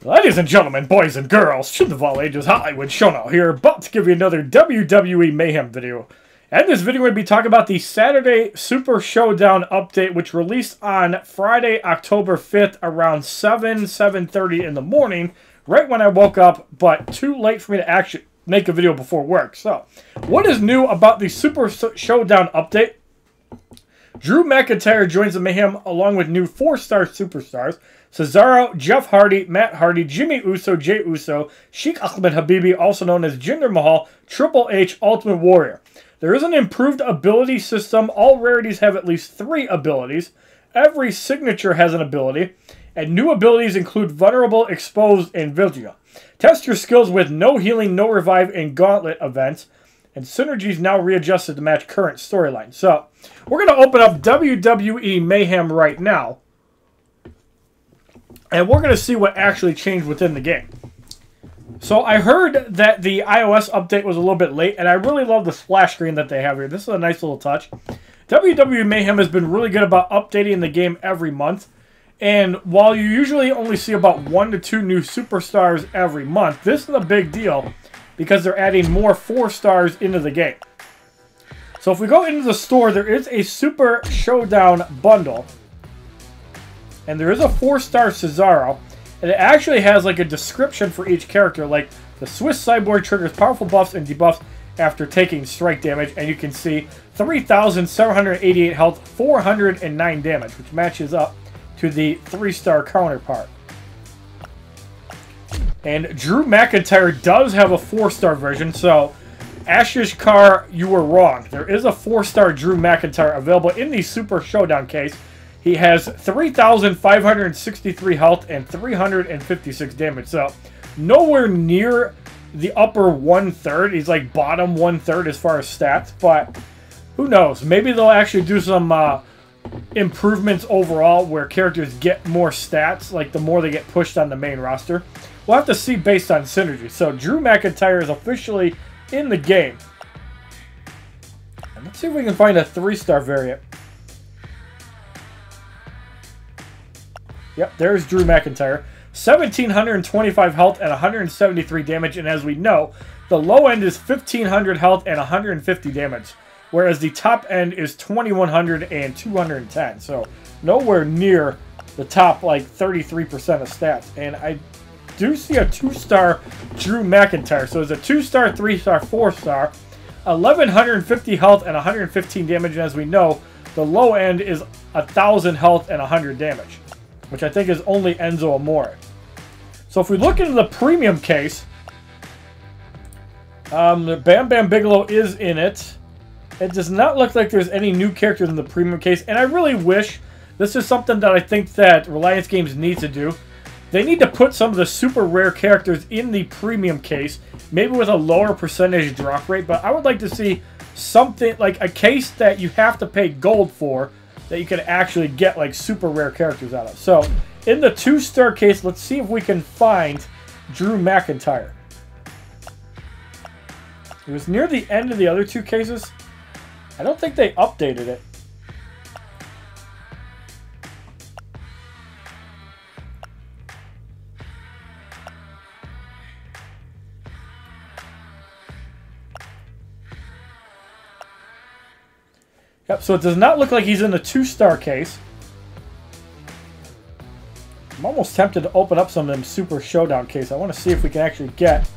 Ladies and gentlemen, boys and girls, children of all ages, HollywoodShono here, about to give you another WWE Mayhem video. And this video, we're going to be talking about the Saturday Super Showdown update, which released on Friday, October 5th, around 7:30 in the morning, right when I woke up, but too late for me to actually make a video before work. So, what is new about the Super Showdown update? Drew McIntyre joins the Mayhem along with new 4-star superstars. Cesaro, Jeff Hardy, Matt Hardy, Jimmy Uso, Jey Uso, Sheikh Ahmed Habibi, also known as Jinder Mahal, Triple H, Ultimate Warrior. There is an improved ability system. All rarities have at least 3 abilities. Every signature has an ability. And new abilities include Vulnerable, Exposed, and Vigil. Test your skills with No Healing, No Revive, and Gauntlet events. And synergies now readjusted to match current storyline. So, we're going to open up WWE Mayhem right now. And we're going to see what actually changed within the game. So, I heard that the iOS update was a little bit late. And I really love the splash screen that they have here. This is a nice little touch. WWE Mayhem has been really good about updating the game every month. And while you usually only see about 1 to 2 new superstars every month, this is a big deal because they're adding more 4-stars into the game. So if we go into the store, there is a Super Showdown bundle. And there is a 4-star Cesaro. And it actually has like a description for each character. Like the Swiss Cyborg triggers powerful buffs and debuffs after taking strike damage. And you can see 3,788 health, 409 damage, which matches up to the 3-star counterpart. And Drew McIntyre does have a 4-star version, so Ashish Kar, you were wrong. There is a 4-star Drew McIntyre available in the Super Showdown case. He has 3,563 health and 356 damage, so nowhere near the upper 1/3. He's like bottom 1/3 as far as stats, but who knows? Maybe they'll actually do some improvements overall where characters get more stats, like the more they get pushed on the main roster. We'll have to see based on synergy. So Drew McIntyre is officially in the game. And let's see if we can find a 3-star variant. Yep, there's Drew McIntyre. 1,725 health and 173 damage. And as we know, the low end is 1,500 health and 150 damage. Whereas the top end is 2,100 and 210. So nowhere near the top like 33% of stats. And I do see a 2-star Drew McIntyre. So it's a 2-star, 3-star, 4-star. 1,150 health and 115 damage. And as we know, the low end is 1,000 health and 100 damage. Which I think is only Enzo Amore. So if we look into the premium case, the Bam Bam Bigelow is in it. It does not look like there's any new characters in the premium case. And I really wish, this is something that I think that Reliance Games needs to do. They need to put some of the super rare characters in the premium case, maybe with a lower percentage drop rate, but I would like to see something like a case that you have to pay gold for that you can actually get like super rare characters out of. So, in the 2-star case, let's see if we can find Drew McIntyre. It was near the end of the other 2 cases. I don't think they updated it. Yep, so it does not look like he's in the 2-star case. I'm almost tempted to open up some of them Super Showdown case. I want to see if we can actually get.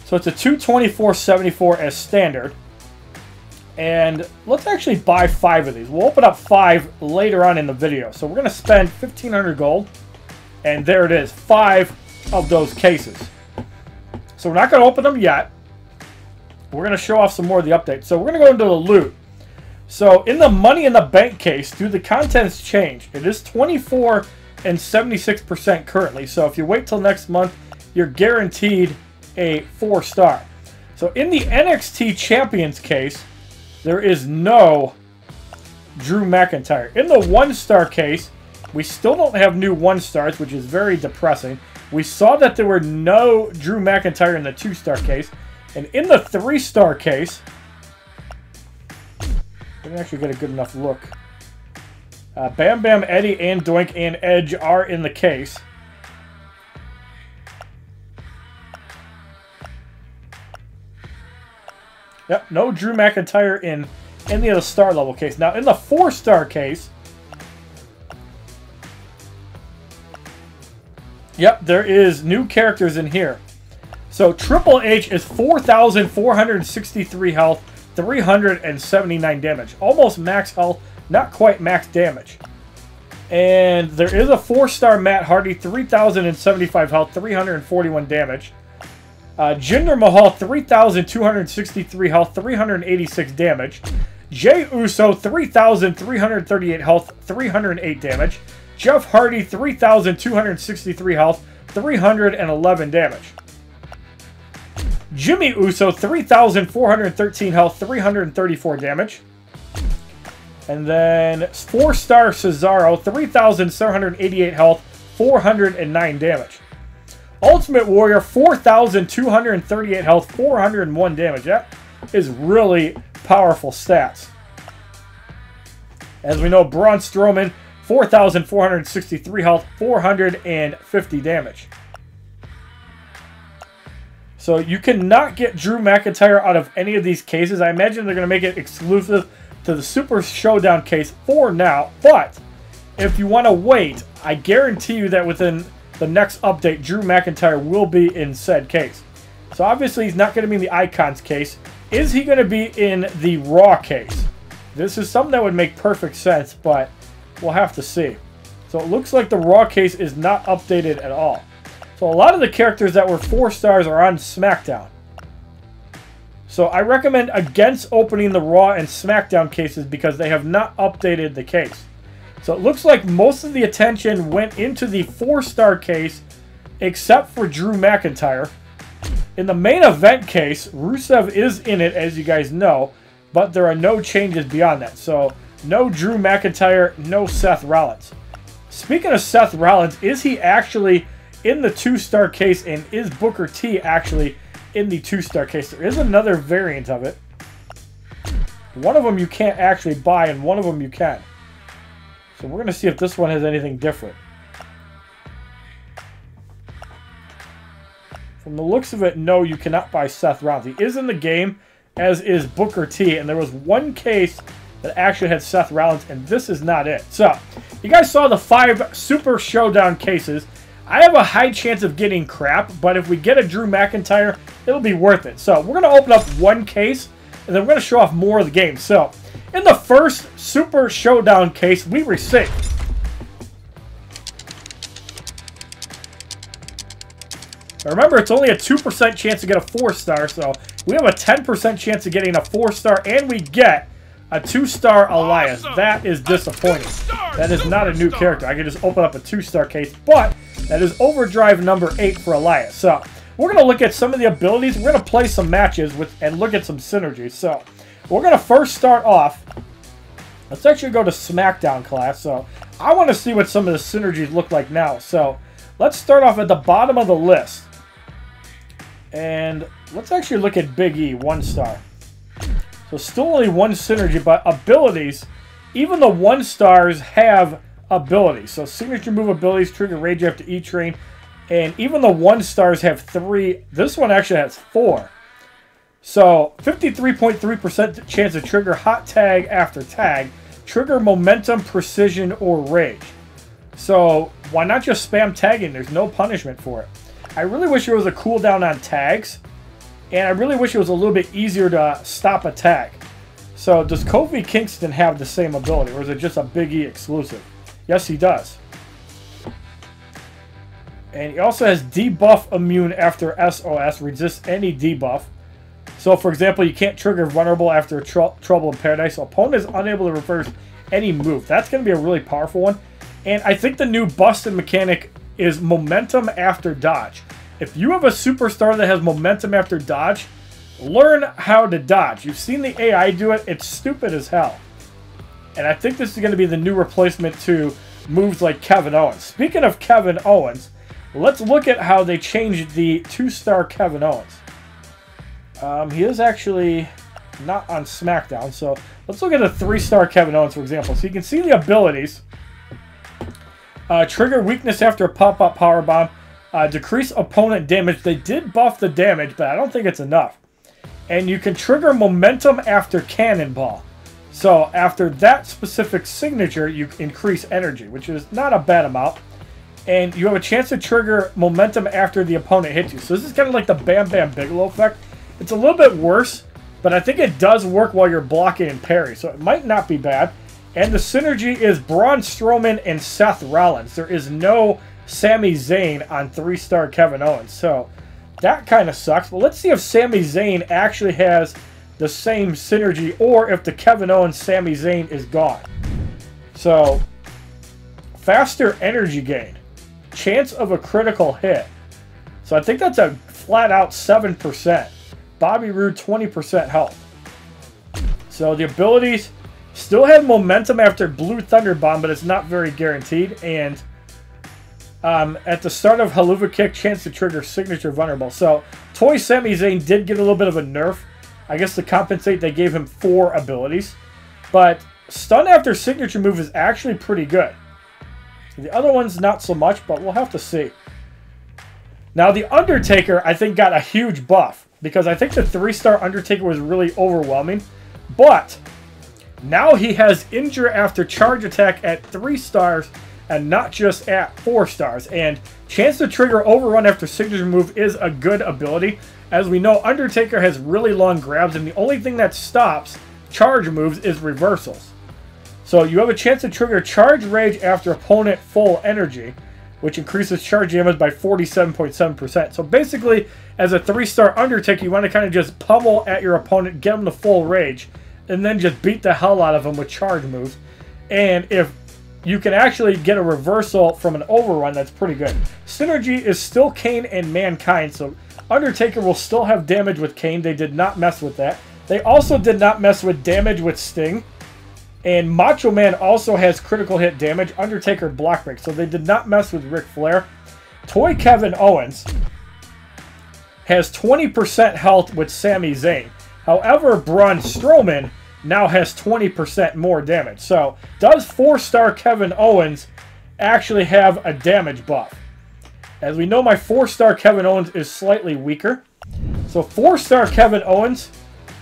So it's a 224.74 as standard. And let's actually buy 5 of these. We'll open up 5 later on in the video. So we're going to spend 1,500 gold. And there it is, 5 of those cases. So we're not going to open them yet. We're going to show off some more of the updates. So we're going to go into the loot. So in the Money in the Bank case, do the contents change? It is 24 and 76% currently. So if you wait till next month, you're guaranteed a 4-star. So in the NXT Champions case, there is no Drew McIntyre. In the 1-star case, we still don't have new 1-stars, which is very depressing. We saw that there were no Drew McIntyre in the 2-star case. And in the 3-star case, we didn't actually get a good enough look. Bam Bam, Eddie, and Doink, and Edge are in the case. Yep, no Drew McIntyre in any of the star level case. Now, in the 4-star case, yep, there is new characters in here. So, Triple H is 4,463 health, 379 damage. Almost max health, not quite max damage. And there is a 4-star Matt Hardy, 3,075 health, 341 damage. Jinder Mahal, 3,263 health, 386 damage. Jey Uso, 3,338 health, 308 damage. Jeff Hardy, 3,263 health, 311 damage. Jimmy Uso, 3,413 health, 334 damage. And then 4-star Cesaro, 3,788 health, 409 damage. Ultimate Warrior, 4,238 health, 401 damage. That is really powerful stats. As we know, Braun Strowman, 4,463 health, 450 damage. So you cannot get Drew McIntyre out of any of these cases. I imagine they're going to make it exclusive to the Super Showdown case for now. But if you want to wait, I guarantee you that within the next update, Drew McIntyre will be in said case. So obviously he's not going to be in the Icons case. Is he going to be in the Raw case? This is something that would make perfect sense, but we'll have to see. So it looks like the Raw case is not updated at all. So a lot of the characters that were 4 stars are on SmackDown. So I recommend against opening the Raw and SmackDown cases because they have not updated the case. So it looks like most of the attention went into the 4-star case except for Drew McIntyre. In the main event case, Rusev is in it, as you guys know, but there are no changes beyond that. So no Drew McIntyre, no Seth Rollins. Speaking of Seth Rollins, is he actually in the 2-star case, and is Booker T actually in the 2-star case? There is another variant of it. One of them you can't actually buy, and one of them you can. So we're going to see if this one has anything different. From the looks of it, no, you cannot buy Seth Rollins. He is in the game, as is Booker T, and there was one case that actually had Seth Rollins, and this is not it. So, you guys saw the 5 Super Showdown cases. I have a high chance of getting crap, but if we get a Drew McIntyre, it'll be worth it. So, we're going to open up one case, and then we're going to show off more of the game. So, in the first Super Showdown case, we received remember, it's only a 2% chance to get a 4-star, so we have a 10% chance of getting a 4-star, and we get a 2-star Elias. Awesome. That is disappointing. That is not a new character. I can just open up a 2-star case, but that is Overdrive number 8 for Elias. So we're going to look at some of the abilities. We're going to play some matches and look at some synergies. So we're going to first start off. Let's actually go to SmackDown class. So I want to see what some of the synergies look like now. So let's start off at the bottom of the list. And let's actually look at Big E, 1-star. So still only 1 synergy, but abilities, even the 1-stars have abilities. So signature move abilities trigger rage after each train. And even the 1-stars have 3. This one actually has 4. So 53.3% chance to trigger hot tag after tag. Trigger momentum, precision, or rage. So why not just spam tagging? There's no punishment for it. I really wish there was a cooldown on tags. And I really wish it was a little bit easier to stop a tag. So does Kofi Kingston have the same ability? Or is it just a Big E exclusive? Yes, he does. And he also has debuff immune after SOS. Resists any debuff. So for example, you can't trigger vulnerable after Trouble in Paradise. So opponent is unable to reverse any move. That's going to be a really powerful one. And I think the new busted mechanic is momentum after dodge. If you have a superstar that has momentum after dodge, learn how to dodge. You've seen the AI do it. It's stupid as hell. And I think this is going to be the new replacement to moves like Kevin Owens. Speaking of Kevin Owens, let's look at how they changed the 2-star Kevin Owens. He is actually not on SmackDown. So let's look at the 3-star Kevin Owens, for example. So you can see the abilities. Trigger weakness after a pop-up powerbomb. Decrease opponent damage. They did buff the damage, but I don't think it's enough. And you can trigger momentum after cannonball. So after that specific signature, you increase energy, which is not a bad amount. And you have a chance to trigger momentum after the opponent hits you. So this is kind of like the Bam Bam Bigelow effect. It's a little bit worse, but I think it does work while you're blocking and parry. So it might not be bad. And the synergy is Braun Strowman and Seth Rollins. There is no Sami Zayn on 3-star Kevin Owens. So that kind of sucks. But let's see if Sami Zayn actually has the same synergy, or if the Kevin Owens Sami Zayn is gone. So, faster energy gain. Chance of a critical hit. So I think that's a flat out 7%. Bobby Roode 20% health. So the abilities still have momentum after Blue Thunder Bomb, but it's not very guaranteed. And at the start of Haluva Kick, chance to trigger signature vulnerable. So Toy Sami Zayn did get a little bit of a nerf. I guess to compensate, they gave him 4 abilities. But stun after signature move is actually pretty good. The other one's not so much, but we'll have to see. Now, the Undertaker, I think, got a huge buff. Because I think the 3-star Undertaker was really overwhelming. But now he has injure after charge attack at 3 stars and not just at 4 stars. And chance to trigger overrun after signature move is a good ability. As we know, Undertaker has really long grabs, and the only thing that stops charge moves is reversals. So you have a chance to trigger charge rage after opponent full energy, which increases charge damage by 47.7%. So basically, as a 3-star Undertaker, you want to kind of just pummel at your opponent, get them to full rage, and then just beat the hell out of them with charge moves. And if you can actually get a reversal from an overrun, that's pretty good. Synergy is still Kane and Mankind, so Undertaker will still have damage with Kane. They did not mess with that. They also did not mess with damage with Sting. And Macho Man also has critical hit damage. Undertaker block break. So they did not mess with Ric Flair. Toy Kevin Owens has 20% health with Sami Zayn. However, Braun Strowman now has 20% more damage. So does 4-star Kevin Owens actually have a damage buff? As we know, my 4-star Kevin Owens is slightly weaker. So 4-star Kevin Owens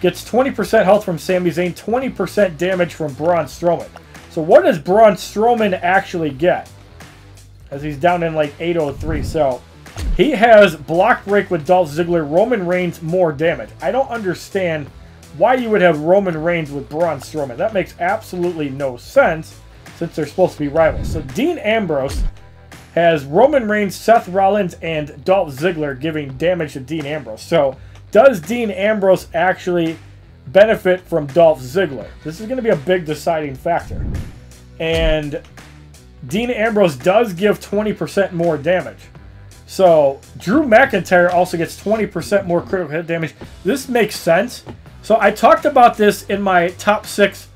gets 20% health from Sami Zayn, 20% damage from Braun Strowman. So what does Braun Strowman actually get? As he's down in like 803. So he has block break with Dolph Ziggler, Roman Reigns, more damage. I don't understand why you would have Roman Reigns with Braun Strowman. That makes absolutely no sense since they're supposed to be rivals. So Dean Ambrose has Roman Reigns, Seth Rollins, and Dolph Ziggler giving damage to Dean Ambrose. So does Dean Ambrose actually benefit from Dolph Ziggler? This is going to be a big deciding factor. And Dean Ambrose does give 20% more damage. So Drew McIntyre also gets 20% more critical hit damage. This makes sense. So I talked about this in my top 6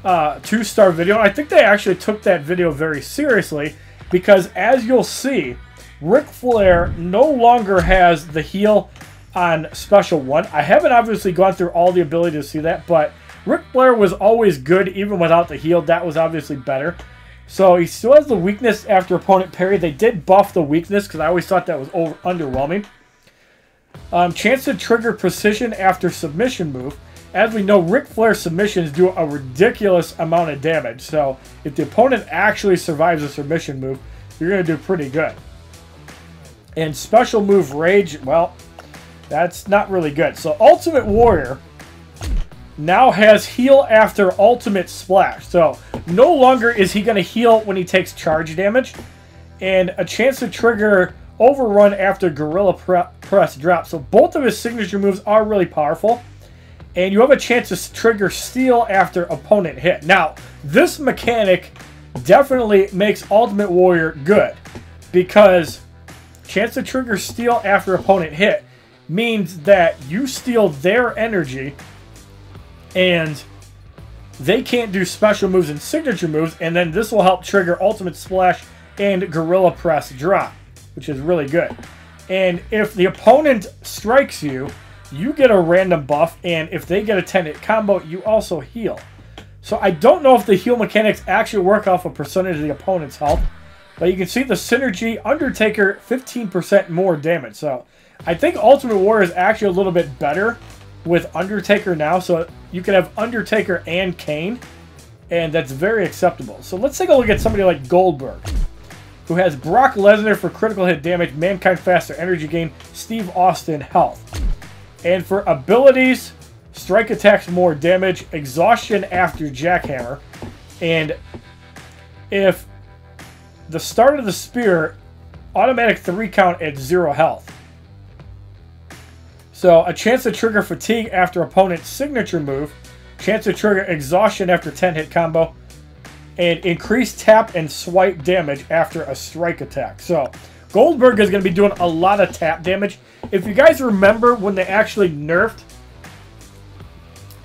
2-star video. And I think they actually took that video very seriously. Because as you'll see, Ric Flair no longer has the heel on Special 1. I haven't obviously gone through all the ability to see that, but Ric Flair was always good even without the heel. That was obviously better. So he still has the weakness after opponent parry. They did buff the weakness because I always thought that was underwhelming. Chance to trigger precision after submission move. As we know, Ric Flair submissions do a ridiculous amount of damage. So if the opponent actually survives a submission move, you're going to do pretty good. And special move rage, well, that's not really good. So Ultimate Warrior now has heal after ultimate splash. So no longer is he going to heal when he takes charge damage. And a chance to trigger overrun after gorilla press drop. So both of his signature moves are really powerful. And you have a chance to trigger steal after opponent hit. Now, this mechanic definitely makes Ultimate Warrior good. Because chance to trigger steal after opponent hit means that you steal their energy and they can't do special moves and signature moves, and then this will help trigger ultimate splash and gorilla press drop, which is really good. And if the opponent strikes you, you get a random buff, and if they get a 10-hit combo, you also heal. So I don't know if the heal mechanics actually work off a percentage of the opponent's health, but you can see the synergy, Undertaker, 15% more damage. So I think Ultimate Warrior is actually a little bit better with Undertaker now. So you can have Undertaker and Kane, and that's very acceptable. So let's take a look at somebody like Goldberg, who has Brock Lesnar for critical hit damage, Mankind faster energy gain, Steve Austin health. And for abilities, strike attacks more damage, exhaustion after jackhammer, and if the start of the spear, automatic 3 count at 0 health. So a chance to trigger fatigue after opponent's signature move, chance to trigger exhaustion after 10-hit combo, and increased tap and swipe damage after a strike attack. So Goldberg is going to be doing a lot of tap damage. If you guys remember when they actually nerfed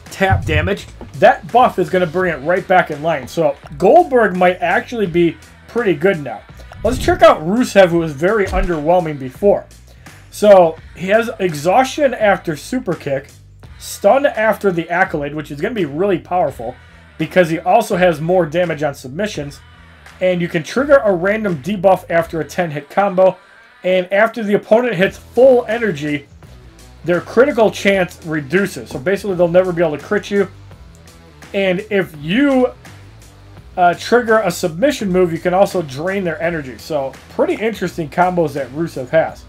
tap damage, that buff is going to bring it right back in line. So Goldberg might actually be pretty good now. Let's check out Rusev, who was very underwhelming before. So he has exhaustion after super kick, stun after the accolade, which is going to be really powerful because he also has more damage on submissions, and you can trigger a random debuff after a 10-hit combo, and after the opponent hits full energy, their critical chance reduces. So basically they'll never be able to crit you. And if you trigger a submission move, you can also drain their energy. So pretty interesting combos that Rusev has.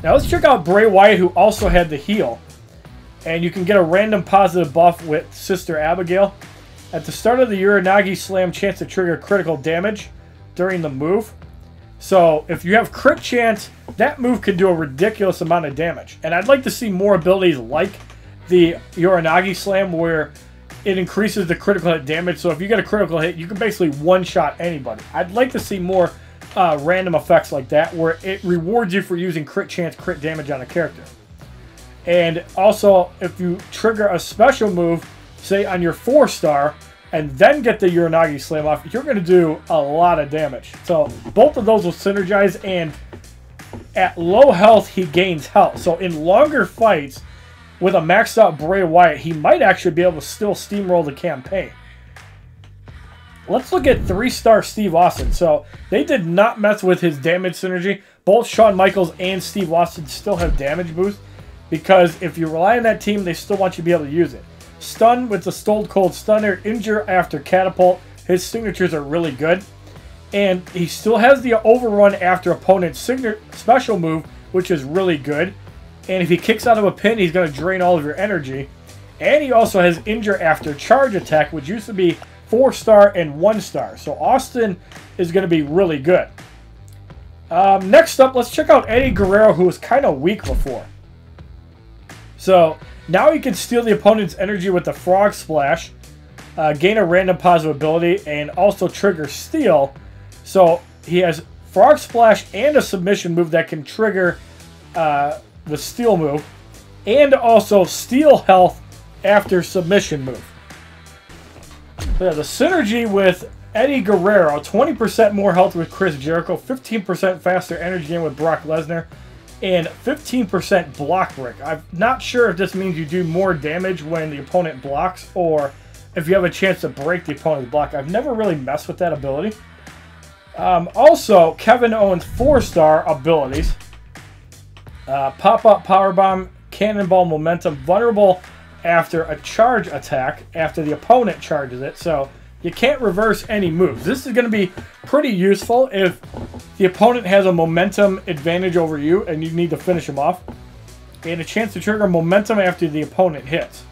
Now let's check out Bray Wyatt, who also had the heal. And you can get a random positive buff with Sister Abigail. At the start of the Uranagi Slam, chance to trigger critical damage during the move. So if you have crit chance, that move can do a ridiculous amount of damage. And I'd like to see more abilities like the Uranagi Slam, where it increases the critical hit damage. So if you get a critical hit, you can basically one-shot anybody. I'd like to see more random effects like that, where it rewards you for using crit chance, crit damage on a character. And also, if you trigger a special move, say on your 4-star, and then get the Uranagi Slam off, you're going to do a lot of damage. So both of those will synergize, and at low health, he gains health. So in longer fights, with a maxed out Bray Wyatt, he might actually be able to still steamroll the campaign. Let's look at 3-star Steve Austin. So they did not mess with his damage synergy. Both Shawn Michaels and Steve Austin still have damage boost, because if you rely on that team, they still want you to be able to use it. Stun with the Stone Cold Stunner, injure after catapult. His signatures are really good. And he still has the overrun after opponent's special move, which is really good. And if he kicks out of a pin, he's going to drain all of your energy. And he also has injure after charge attack, which used to be 4-star and 1-star. So Austin is going to be really good. Next up, let's check out Eddie Guerrero, who was kind of weak before. So now he can steal the opponent's energy with the Frog Splash, gain a random positive ability, and also trigger Steal. So he has Frog Splash and a submission move that can trigger the Steal move, and also Steal health after submission move. So yeah, the synergy with Eddie Guerrero, 20% more health with Chris Jericho, 15% faster energy gain with Brock Lesnar, and 15% block break. I'm not sure if this means you do more damage when the opponent blocks, or if you have a chance to break the opponent's block. I've never really messed with that ability. Also, Kevin Owens' 4-star abilities. Pop-up powerbomb, cannonball momentum, vulnerable after a charge attack after the opponent charges it. So you can't reverse any moves. This is going to be pretty useful if the opponent has a momentum advantage over you and you need to finish him off. And a chance to trigger momentum after the opponent hits.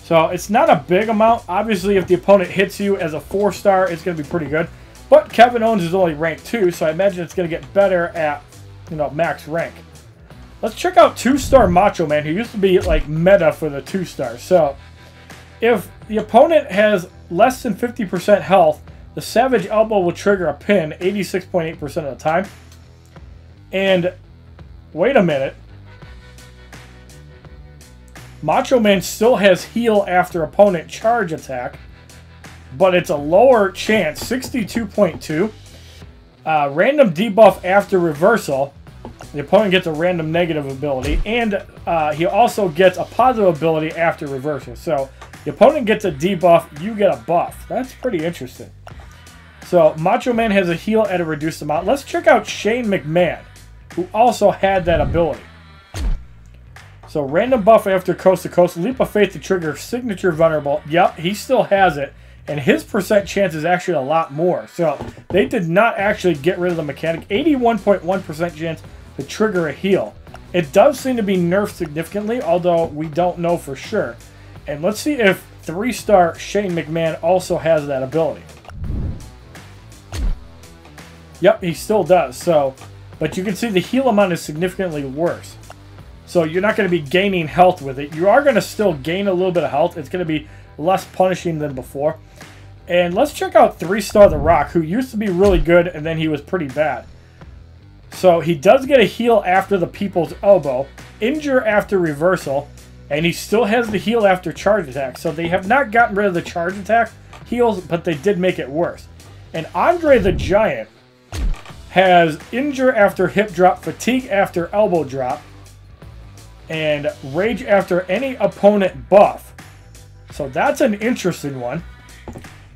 So it's not a big amount. Obviously, if the opponent hits you as a 4-star, it's going to be pretty good. But Kevin Owens is only rank 2, so I imagine it's going to get better at, max rank. Let's check out 2-star Macho Man, who used to be like meta for the 2-stars. So if the opponent has less than 50% health, the Savage Elbow will trigger a pin 86.8% of the time. And wait a minute. Macho Man still has heal after opponent charge attack, but it's a lower chance, 62.2. Random debuff after reversal. The opponent gets a random negative ability, and he also gets a positive ability after reversal. So the opponent gets a debuff, you get a buff. That's pretty interesting. So Macho Man has a heal at a reduced amount. Let's check out Shane McMahon, who also had that ability. So random buff after coast to coast. Leap of faith to trigger signature vulnerable. Yep, he still has it. And his percent chance is actually a lot more. So they did not actually get rid of the mechanic. 81.1% chance to trigger a heal. It does seem to be nerfed significantly, although we don't know for sure. And let's see if 3-star Shane McMahon also has that ability. Yep, he still does. So, but you can see the heal amount is significantly worse. So you're not going to be gaining health with it. You are going to still gain a little bit of health. It's going to be less punishing than before. And let's check out 3-star The Rock, who used to be really good, and then he was pretty bad. So he does get a heal after the People's Elbow, injure after reversal, and he still has the heal after charge attack. So they have not gotten rid of the charge attack heals, but they did make it worse. And Andre the Giant has injure after hip drop, fatigue after elbow drop, and rage after any opponent buff. So that's an interesting one.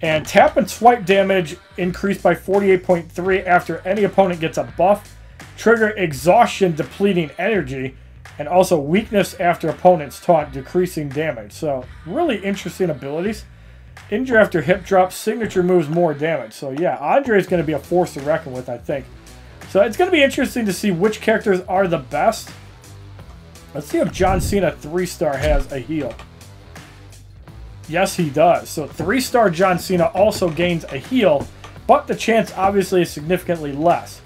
And tap and swipe damage increased by 48.3 after any opponent gets a buff. Trigger exhaustion depleting energy. And also weakness after opponent's taunt, decreasing damage. So really interesting abilities. Injure after hip drop, signature moves more damage. So yeah, Andre is going to be a force to reckon with, I think. So it's going to be interesting to see which characters are the best. Let's see if John Cena 3-star has a heal. Yes, he does. So 3-star John Cena also gains a heal, but the chance obviously is significantly less.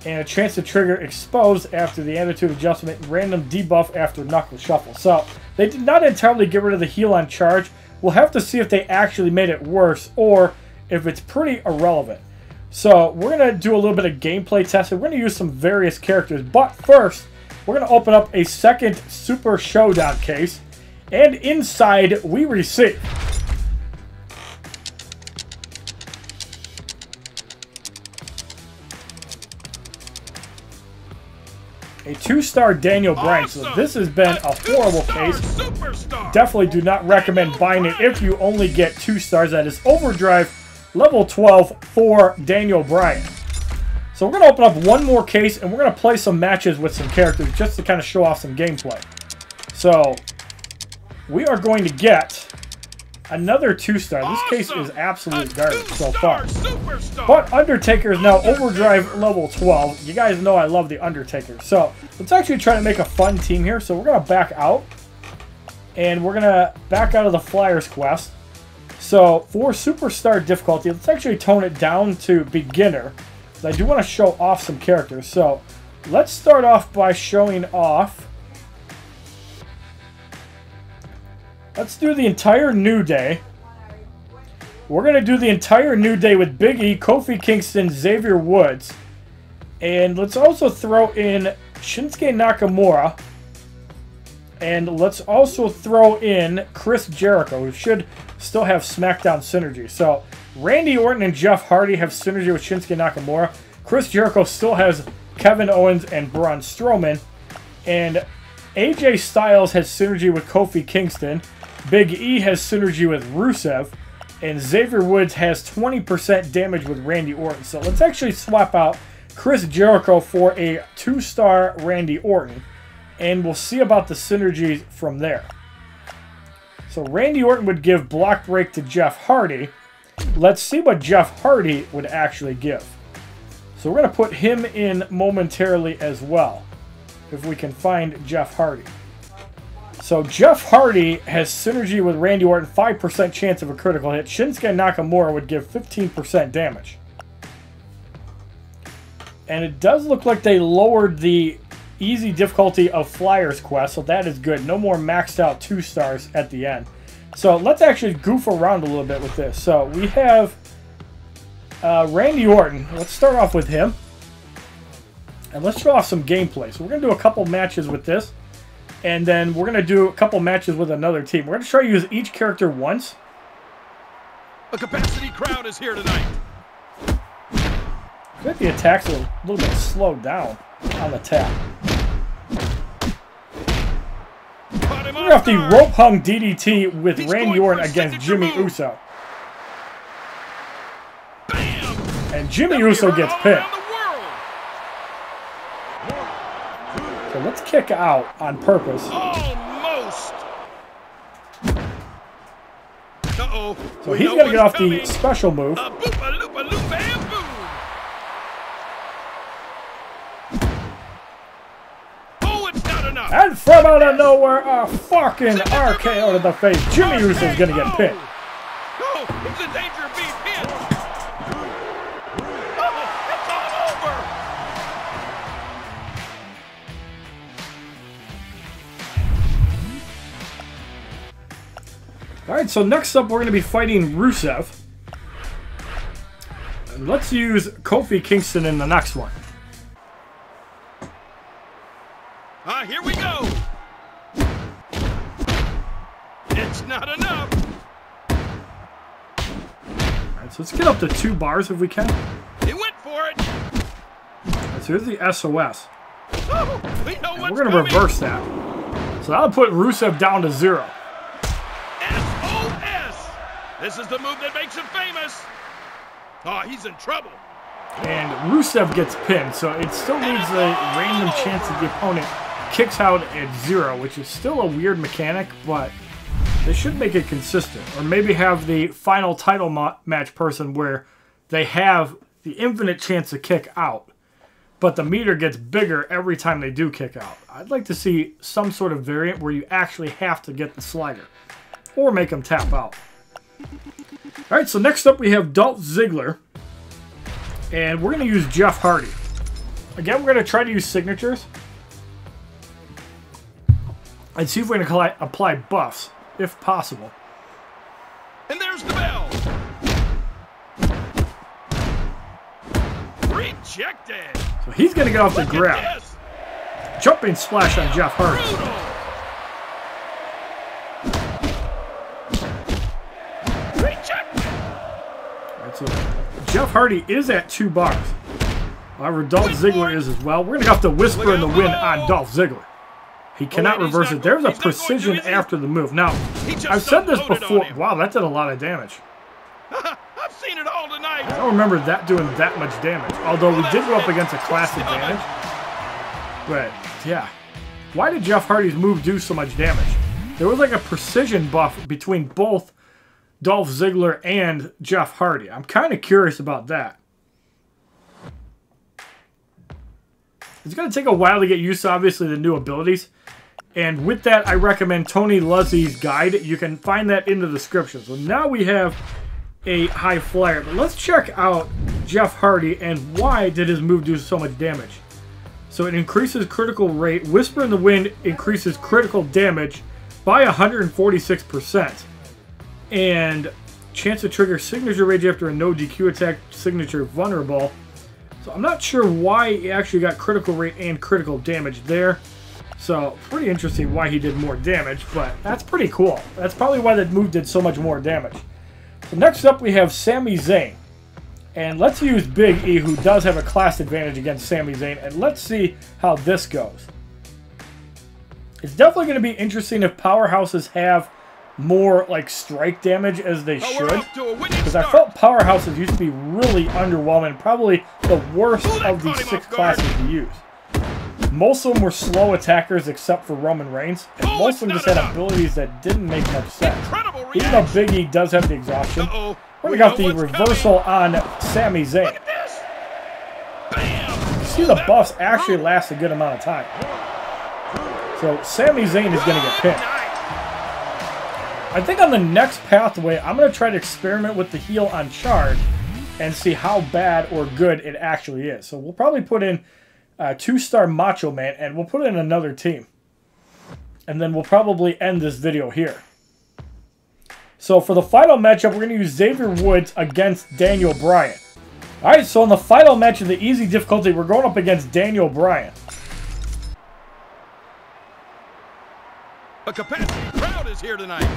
And a chance to trigger exposed after the attitude adjustment, random debuff after knuckle shuffle. So they did not entirely get rid of the heal on charge. We'll have to see if they actually made it worse or if it's pretty irrelevant. So we're going to do a little bit of gameplay testing. We're going to use some various characters, but first we're going to open up a second Super Showdown case, and inside we receive a 2-star Daniel Bryan. So this has been a horrible case. Definitely do not recommend buying it if you only get 2 stars. That is Overdrive level 12 for Daniel Bryan. So we're going to open up one more case, and we're going to play some matches with some characters just to kind of show off some gameplay. So we are going to get another 2-star. This case is absolute garbage so far. But Undertaker is now Overdrive level 12. You guys know I love the Undertaker. So let's actually try to make a fun team here. So we're going to back out. And we're going to back out of the Flyers quest. So for Superstar difficulty, let's actually tone it down to beginner. I do want to show off some characters. So let's start off by showing off. Let's do the entire New Day. We're going to do the entire New Day with Big E, Kofi Kingston, Xavier Woods. And let's also throw in Shinsuke Nakamura. And let's also throw in Chris Jericho, who should still have SmackDown synergy. So Randy Orton and Jeff Hardy have synergy with Shinsuke Nakamura. Chris Jericho still has Kevin Owens and Braun Strowman. And AJ Styles has synergy with Kofi Kingston. Big E has synergy with Rusev. And Xavier Woods has 20% damage with Randy Orton. So let's actually swap out Chris Jericho for a 2-star Randy Orton. And we'll see about the synergies from there. So Randy Orton would give block break to Jeff Hardy. Let's see what Jeff Hardy would actually give. So we're going to put him in momentarily as well, if we can find Jeff Hardy. So Jeff Hardy has synergy with Randy Orton, 5% chance of a critical hit. Shinsuke Nakamura would give 15% damage. And it does look like they lowered the easy difficulty of Flyers quest, so that is good. No more maxed out 2-stars at the end. So let's actually goof around a little bit with this. So we have Randy Orton. Let's start off with him. And let's show off some gameplay. So we're going to do a couple matches with this. And then we're going to do a couple matches with another team. We're going to try to use each character once. A capacity crowd is here tonight. I think the attacks are a little bit slowed down on the tap. We're off the rope hung DDT with Randy Orton against Jimmy Uso. And Jimmy Uso gets pinned. So let's kick out on purpose. Almost. Uh-oh. So he's going to get off the special move. Oh, it's not enough. And from out of nowhere, a fucking RKO to the face. Jey Uso is going to get pinned. Oh, it's in danger of being pinned. Oh, it's all over. Alright, so next up we're going to be fighting Rusev. And let's use Kofi Kingston in the next one. Here we go. It's not enough. Alright, so let's get up to 2 bars if we can. He went for it. Alright, so here's the SOS. Oh, we know what's We're going to reverse that. So that'll put Rusev down to 0. SOS. This is the move that makes him famous. Oh, he's in trouble. And Rusev gets pinned, so it still leaves a random chance that the opponent kicks out at 0, which is still a weird mechanic, but they should make it consistent. Or maybe have the final title match person where they have the infinite chance to kick out, but the meter gets bigger every time they do kick out. I'd like to see some sort of variant where you actually have to get the slider, or make them tap out. Alright, so next up we have Dolph Ziggler, and we're going to use Jeff Hardy. Again, we're going to try to use signatures and see if we can apply buffs, if possible. And there's the bell. Rejected. So he's going to get off the grab. Jumping splash on Jeff Hardy. Alright, so Jeff Hardy is at 2 bars. However, Dolph Ziggler is as well. We're going to have to whisper in the wind on Dolph Ziggler. He cannot reverse it. There's a precision after the move. Now, I've said this before. Wow, that did a lot of damage. I've seen it all tonight. I don't remember that doing that much damage. Although we did go up against a class advantage. But, yeah. Why did Jeff Hardy's move do so much damage? There was like a precision buff between both Dolph Ziggler and Jeff Hardy. I'm kind of curious about that. It's going to take a while to get used to, obviously, the new abilities. And with that, I recommend Tony Luzzi's guide. You can find that in the description. So now we have a high flyer. But let's check out Jeff Hardy and why did his move do so much damage. So it increases critical rate. Whisper in the Wind increases critical damage by 146%. And chance to trigger signature rage after a no DQ attack, signature vulnerable. So I'm not sure why he actually got critical rate and critical damage there. So pretty interesting why he did more damage, but that's pretty cool. That's probably why that move did so much more damage. So next up we have Sami Zayn. And let's use Big E, who does have a class advantage against Sami Zayn, and let's see how this goes. It's definitely going to be interesting if powerhouses have more like strike damage as they should, because I felt powerhouses used to be really underwhelming, probably the worst of the 6 classes to use. Most of them were slow attackers except for Roman Reigns, and most of them just had abilities that didn't make much sense. Even though Big E does have the exhaustion, we got the reversal on Sami Zayn. You see the buffs actually last a good amount of time. So Sami Zayn is going to get pinned. I think on the next pathway, I'm going to try to experiment with the heel on Chard and see how bad or good it actually is. So we'll probably put in 2-star Macho Man, and we'll put in another team. And then we'll probably end this video here. So for the final matchup, we're going to use Xavier Woods against Daniel Bryan. Alright, so in the final match of the easy difficulty, we're going up against Daniel Bryan. A capacity crowd is here tonight.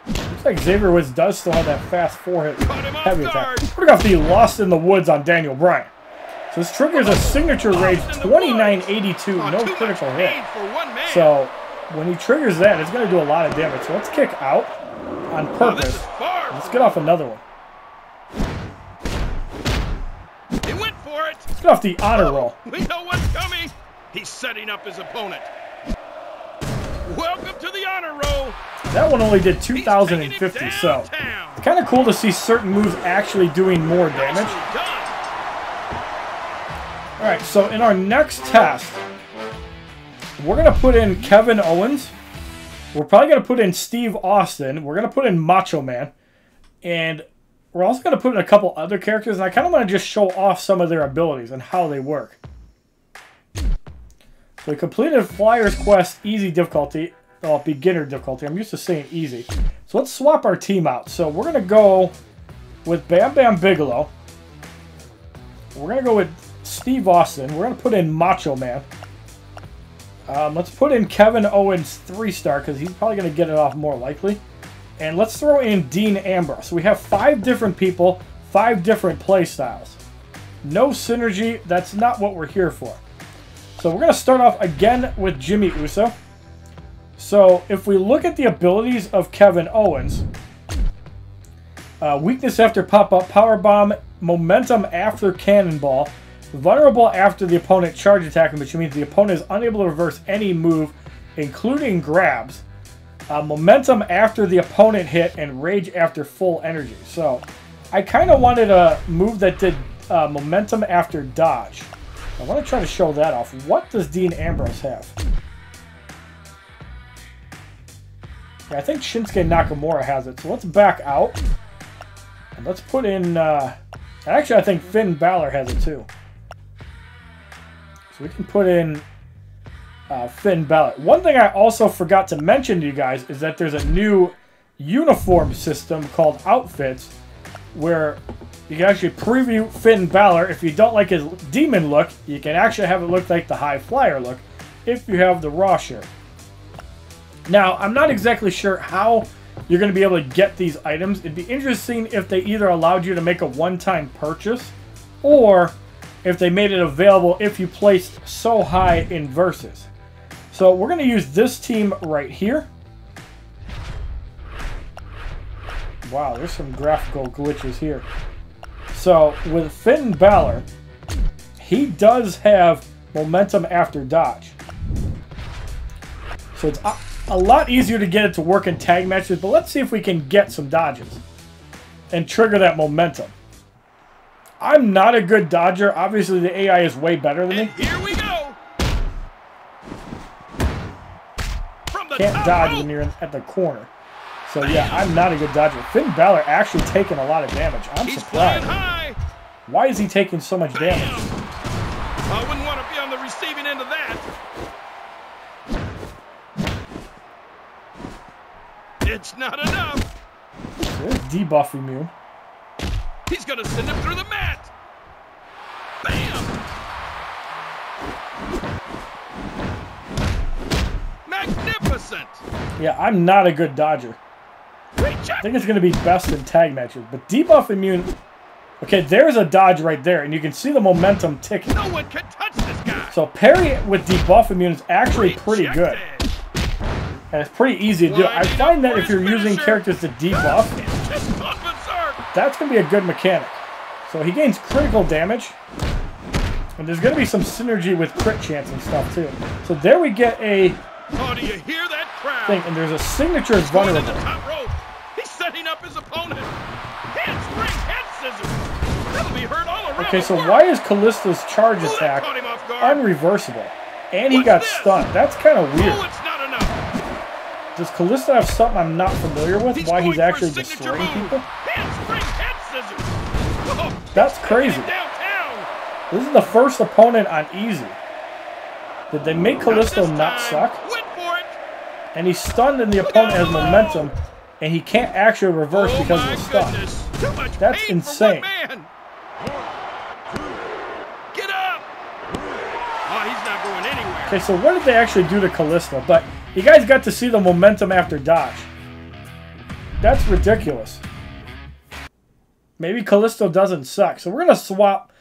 Looks like Xavier Woods does still have that fast four-hit heavy attack. We're going to have the Lost in the Woods on Daniel Bryan. So this triggers a signature rage 2982, no critical hit. So when he triggers that, it's going to do a lot of damage. So let's kick out on purpose. Let's get off another one. He went for it. Let's get off the honor roll. We know what's coming. He's setting up his opponent. Welcome to the honor roll. That one only did 2,050, so it's kind of cool to see certain moves actually doing more damage. Alright, so in our next test, we're going to put in Kevin Owens. We're probably going to put in Steve Austin. We're going to put in Macho Man. And we're also going to put in a couple other characters. And I kind of want to just show off some of their abilities and how they work. So we completed Flyers Quest easy difficulty. Oh, beginner difficulty. I'm used to saying easy. So let's swap our team out. So we're going to go with Bam Bam Bigelow. We're going to go with Steve Austin. We're going to put in Macho Man. Let's put in Kevin Owens 3-star because he's probably going to get it off more likely. And let's throw in Dean Ambrose. So we have 5 different people, 5 different play styles. No synergy. That's not what we're here for. So we're going to start off again with Jimmy Uso. So if we look at the abilities of Kevin Owens, weakness after pop-up powerbomb, momentum after cannonball, vulnerable after the opponent charge attacking, which means the opponent is unable to reverse any move, including grabs, momentum after the opponent hit, and rage after full energy. So I kind of wanted a move that did momentum after dodge. I want to try to show that off. What does Dean Ambrose have? Yeah, I think Shinsuke Nakamura has it. So let's back out. And let's put in... actually, I think Finn Balor has it too. So we can put in Finn Balor. One thing I also forgot to mention to you guys is that there's a new uniform system called Outfits where you can actually preview Finn Balor. If you don't like his demon look, you can actually have it look like the high flyer look if you have the Raw shirt. Now, I'm not exactly sure how you're going to be able to get these items. It'd be interesting if they either allowed you to make a one-time purchase or if they made it available if you placed so high in Versus. So we're going to use this team right here. Wow, there's some graphical glitches here. So with Finn Balor, he does have momentum after dodge. So it's a lot easier to get it to work in tag matches, but let's see if we can get some dodges and trigger that momentum. I'm not a good dodger. Obviously, the AI is way better than me. Here we go. Can't dodge when you're at the corner. So yeah, I'm not a good dodger. Finn Balor actually taking a lot of damage. I'm surprised. Why is he taking so much damage? I wouldn't want to be on the receiving end of that. It's not enough. There's debuff immune. He's going to send him through the mat. Bam. Magnificent. Yeah, I'm not a good dodger. I think it's going to be best in tag matches. But debuff immune... Okay, there's a dodge right there, and you can see the momentum ticking. No one can touch this guy. So parry with debuff immune is actually pretty good. And it's pretty easy to do. I find that if you're using characters to debuff, that's going to be a good mechanic. So he gains critical damage. And there's going to be some synergy with crit chance and stuff too. So there we get a do you hear that crowd? thing. And there's a signature vulnerable. He's setting up his opponent. Handspring, head scissors. That'll be heard all around. Okay, so why is Callisto's charge attack unreversible? And he got stunned. That's kind of weird. It's not enough. Does Callisto have something I'm not familiar with? Why he's actually destroying people? Handspring, head scissors. That's crazy. This is the first opponent on easy. Did they make Callisto not suck? And he's stunned and the opponent has momentum and he can't actually reverse because of the stun. That's insane. Get up! Oh, he's not going anywhere. Okay, so what did they actually do to Callisto? But you guys got to see the momentum after dodge. That's ridiculous. Maybe Callisto doesn't suck. So we're going to swap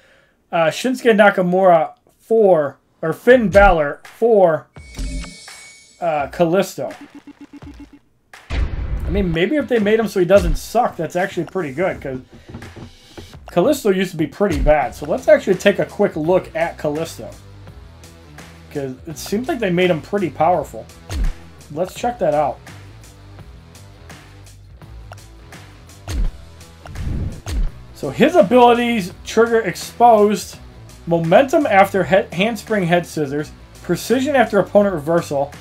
Shinsuke Nakamura for, or Finn Balor for Callisto. I mean, maybe if they made him so he doesn't suck, that's actually pretty good. Because Kalisto used to be pretty bad. So let's actually take a quick look at Kalisto. Because it seems like they made him pretty powerful. Let's check that out. So his abilities trigger exposed, momentum after handspring head scissors, precision after opponent reversal,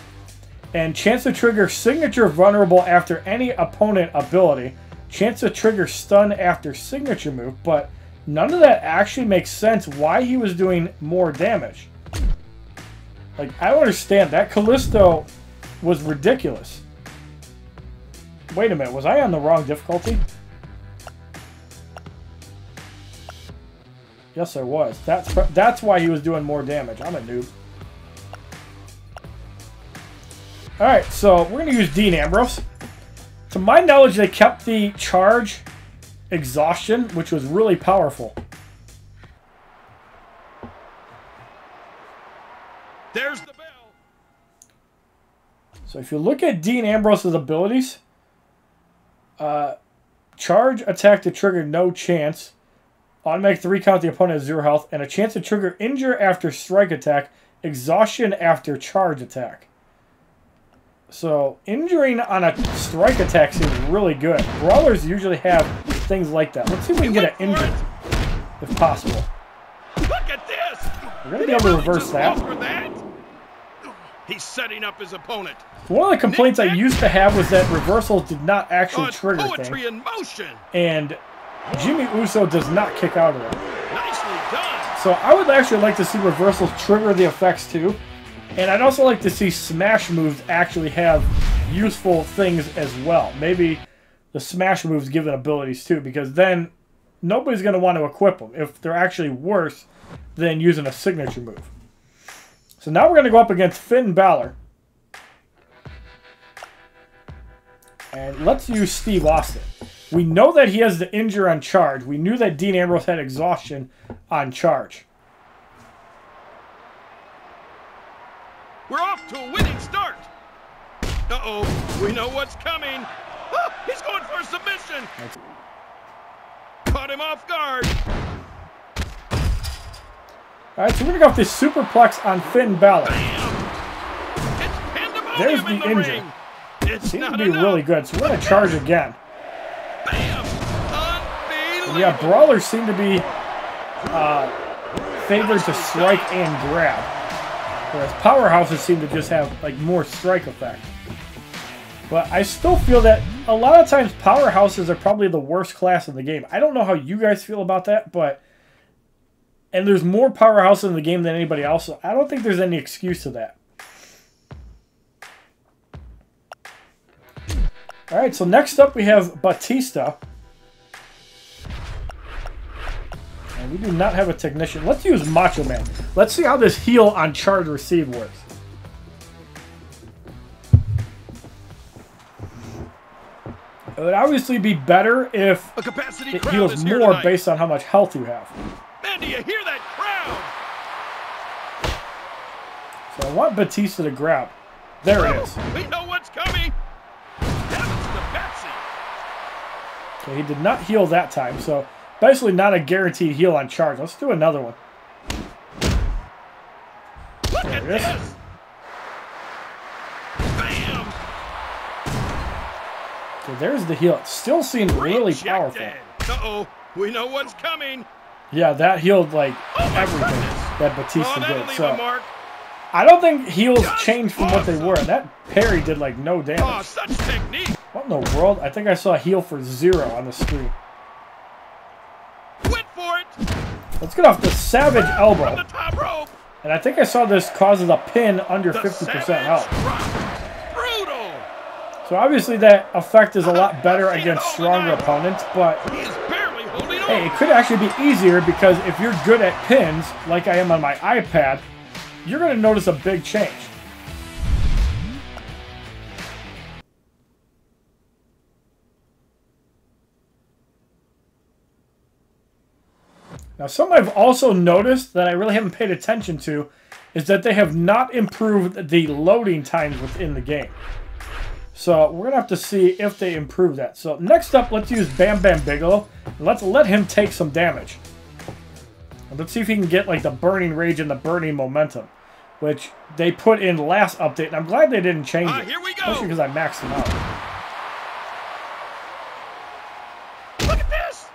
and chance to trigger signature vulnerable after any opponent ability, chance to trigger stun after signature move, but none of that actually makes sense why he was doing more damage. Like, I don't understand. That Kalisto was ridiculous. Wait a minute, was I on the wrong difficulty? Yes, I was. That's why he was doing more damage. I'm a noob. Alright, so we're going to use Dean Ambrose. To my knowledge, they kept the charge exhaustion, which was really powerful. There's the bell. So if you look at Dean Ambrose's abilities, charge attack to trigger no chance, automatic 3 count the opponent has 0 health, and a chance to trigger injure after strike attack, exhaustion after charge attack. So injuring on a strike attack seems really good. Brawlers usually have things like that. Let's see if we can get an injury, if possible. Look at this. We're going to be able to reverse that. He's setting up his opponent. One of the complaints I used to have was that reversals did not actually trigger poetry things. in motion. And Jey Uso does not kick out of it. Nicely done. So I would actually like to see reversals trigger the effects too. And I'd also like to see smash moves actually have useful things as well. Maybe the smash moves given abilities too, because then nobody's going to want to equip them if they're actually worse than using a signature move. So now we're going to go up against Finn Balor. And let's use Steve Austin. We know that he has the injure on charge. We knew that Dean Ambrose had exhaustion on charge. We're off to a winning start. Uh-oh, we know what's coming. Oh, he's going for a submission. Caught him off guard. All right, so we're going to go with this superplex on Finn Balor. There's the injury. It seems to be really good, so we're going to charge again. And yeah, brawlers seem to be favored to strike and grab, whereas powerhouses seem to just have like more strike effect. But I still feel that a lot of times powerhouses are probably the worst class in the game. I don't know how you guys feel about that, but... And there's more powerhouses in the game than anybody else, so I don't think there's any excuse to that. Alright, so next up we have Batista. And we do not have a technician. Let's use Macho Man. Let's see how this heal on charge receive works. It would obviously be better if it heals more based on how much health you have. Man, do you hear that crowd? So I want Batista to grab. There it is. We know what's coming. Heavens to Betsy. Okay, he did not heal that time, so basically not a guaranteed heal on charge. Let's do another one. Look at this. Bam. Okay, there's the heal. It still seems really powerful. Uh-oh, we know what's coming. Yeah, that healed like everything that Batista did. So mark. I don't think heals changed from what they were. That parry did like no damage. Oh, such technique. What in the world? I think I saw a heal for 0 on the screen. Went for it. Let's get off the Savage Elbow. From the top rope. And I think I saw this causes a pin under 50% health. Brutal. So obviously that effect is a lot better against stronger opponents, but hey, it could actually be easier because if you're good at pins, like I am on my iPad, you're going to notice a big change. Now, something I've also noticed that I really haven't paid attention to is that they have not improved the loading times within the game. So we're going to have to see if they improve that. So next up, let's use Bam Bam Bigelow. Let's let him take some damage. Let's see if he can get like the burning rage and the burning momentum, which they put in last update, and I'm glad they didn't change it. Here we go. Especially because I maxed him out. Look at this!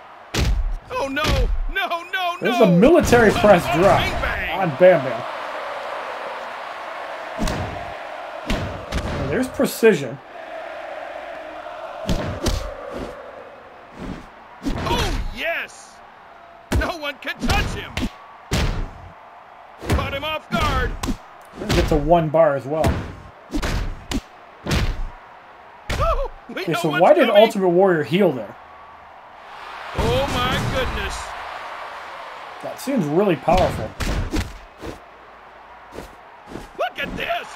Oh no! No! No! There's a military press drop on Bam Bam. And there's precision. Oh yes! No one can touch him. Caught him off guard. We're gonna get to 1 bar as well. Oh, Okay, so why did Ultimate Warrior heal there? Oh my goodness! That seems really powerful. Look at this!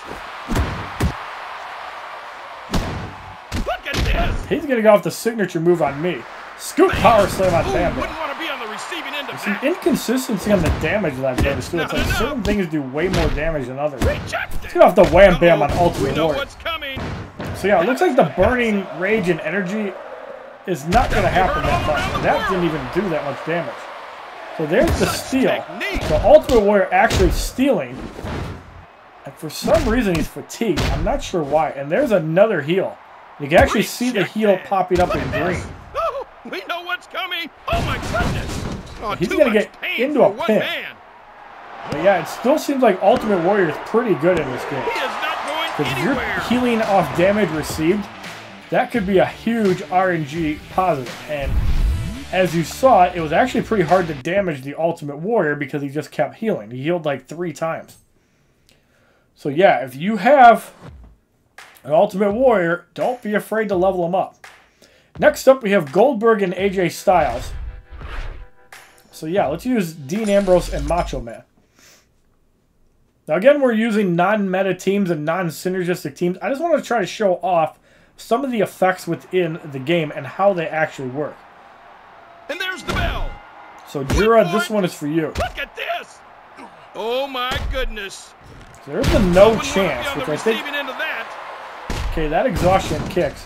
Look at this! He's gonna go off the signature move on me. Scoop power slam on Bam Wouldn't Bam. want to be on the receiving end of Some that. inconsistency on the damage that I've noticed too. It's like certain things do way more damage than others. Rejected. Let's get off the wham bam on Ultimate We know Warrior. what's coming. So yeah, it looks like the burning rage and energy is not going to happen that much. And that didn't even do that much damage. So there's the steal. So Ultimate Warrior actually stealing. And for some reason he's fatigued. I'm not sure why. And there's another heal. You can actually see the heal popping up in green. Oh, we know what's coming. Oh my goodness. Oh, He's too going to much get pain into for a one pin. man. But yeah, it still seems like Ultimate Warrior is pretty good in this game. He is not going Because if you're anywhere. healing off damage received, that could be a huge RNG positive. And as you saw, it was actually pretty hard to damage the Ultimate Warrior because he just kept healing. He healed like 3 times. So yeah, if you have an Ultimate Warrior, don't be afraid to level him up. Next up, we have Goldberg and AJ Styles. So yeah, let's use Dean Ambrose and Macho Man. Now again, we're using non-meta teams and non-synergistic teams. I just want to try to show off some of the effects within the game and how they actually work. And there's the bell. So Jura, this one is for you. Look at this. Oh my goodness. So there's the no Wouldn't want to be chance, on which the I think... receiving end of that. Okay, that exhaustion kicks.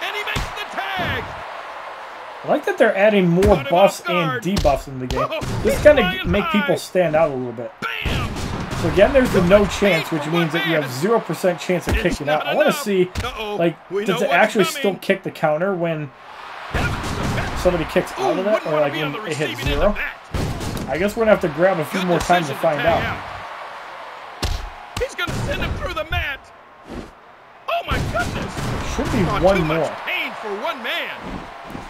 And he makes the tag. I like that they're adding more buffs and debuffs in the game. This kind of make people stand out a little bit. Bam. So again, there's the no chance, which means that you have 0% chance of kicking out. I want to see, like, does it actually still kick the counter when somebody kicks out of that, or like when it hits 0? I guess we're going to have to grab a few more times to find out. He's going to send him through the mat. Oh my goodness. Should be Oh, one too more. much pain for one man.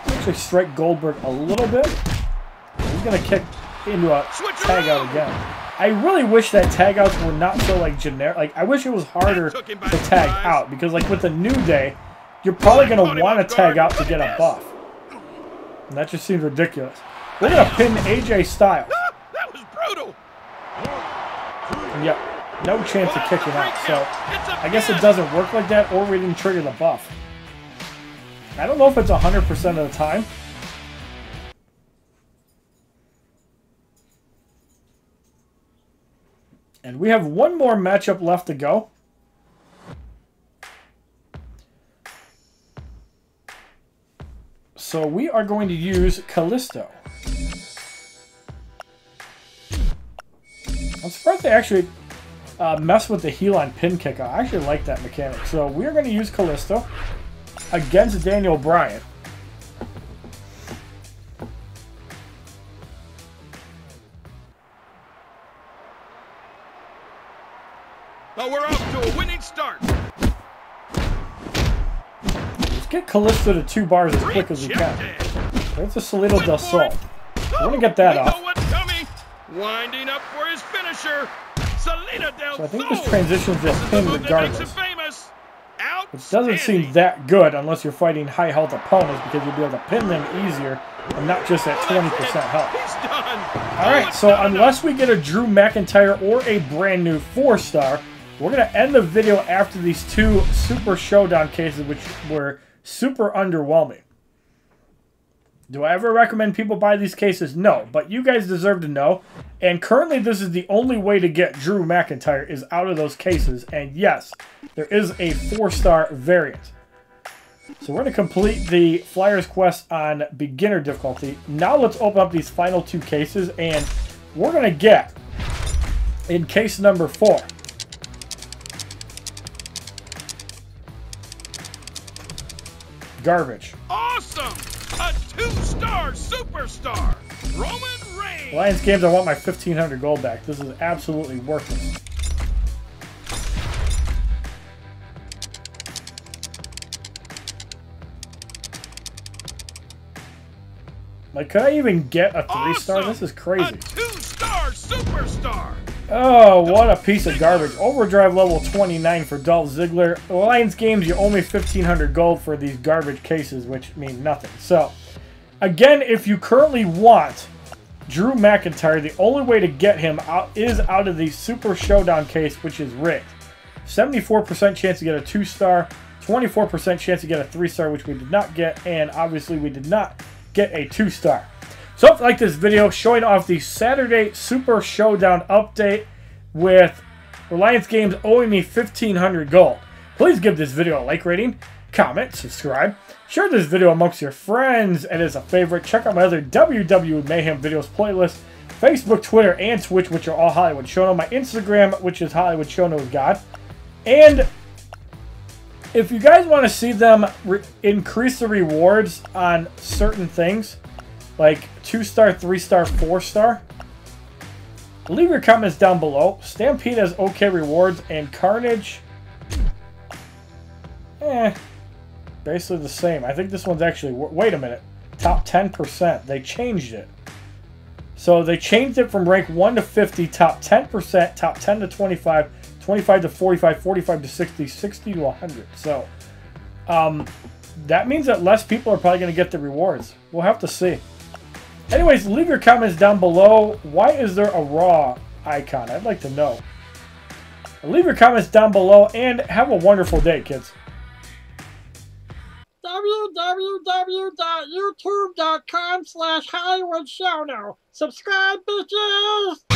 Actually strike Goldberg a little bit. He's going to kick into a tag out again. I really wish that tag outs were not so like generic. Like, I wish it was harder to tag out, because like with the New Day, you're probably going to want to tag out to get a buff. And that just seems ridiculous. We're going to pin AJ Styles. That was brutal. And yep, no chance of kicking out. So I guess it doesn't work like that, or we didn't trigger the buff. I don't know if it's 100% of the time. And we have one more matchup left to go. So we are going to use Kalisto. I'm surprised they actually mess with the heel on pin kick. I actually like that mechanic. So we're going to use Kalisto against Daniel Bryan. Well, we're off to a winning start. Let's get Kalisto to 2 bars as quick as we can. There's the Salito del Sol. We're going to get that off. Know what's coming. Winding up for his finisher. Salito del Sol. So I think this transitions to a pin regardless. It Which doesn't seem that good unless you're fighting high health opponents, because you'll be able to pin them easier and not just at 20% health. Alright, so unless we get a Drew McIntyre or a brand new 4-star, we're going to end the video after these 2 Super Showdown cases, which were super underwhelming. Do I ever recommend people buy these cases? No, but you guys deserve to know. And currently, this is the only way to get Drew McIntyre is out of those cases. And yes, there is a 4-star variant. So we're going to complete the Flyers quest on beginner difficulty. Now let's open up these final 2 cases, and we're going to get in case number 4. Garbage. Awesome! A 2-star superstar, Roman Reigns. Lions Games, I want my 1,500 gold back. This is absolutely worthless. Like, could I even get a 3-star? Awesome! This is crazy. A 2-star superstar. Oh, what a piece of garbage. Overdrive level 29 for Dolph Ziggler. Lions Games, you owe me 1,500 gold for these garbage cases, which mean nothing. So, again, if you currently want Drew McIntyre, the only way to get him out is out of the Super Showdown case, which is rigged. 74% chance to get a 2-star, 24% chance to get a 3-star, which we did not get, and obviously we did not get a 2-star. So if you like this video showing off the Saturday Super Showdown update with Reliance Games owing me 1,500 gold, please give this video a like rating, comment, subscribe, share this video amongst your friends, and as a favorite, check out my other WWE Mayhem videos playlist, Facebook, Twitter, and Twitch, which are all HollywoodShono, my Instagram, which is HollywoodShono's and if you guys want to see them increase the rewards on certain things, like 2-star, 3-star, 4-star, leave your comments down below. Stampede has okay rewards, and Carnage, basically the same. I think this one's actually, wait a minute, top 10%. They changed it. So they changed it from rank 1 to 50, top 10%, top 10 to 25, 25 to 45, 45 to 60, 60 to 100. So that means that less people are probably going to get the rewards. We'll have to see. Anyways, leave your comments down below. Why is there a Raw icon? I'd like to know. Leave your comments down below, and have a wonderful day, kids. www.youtube.com/HollywoodShono. Subscribe, bitches!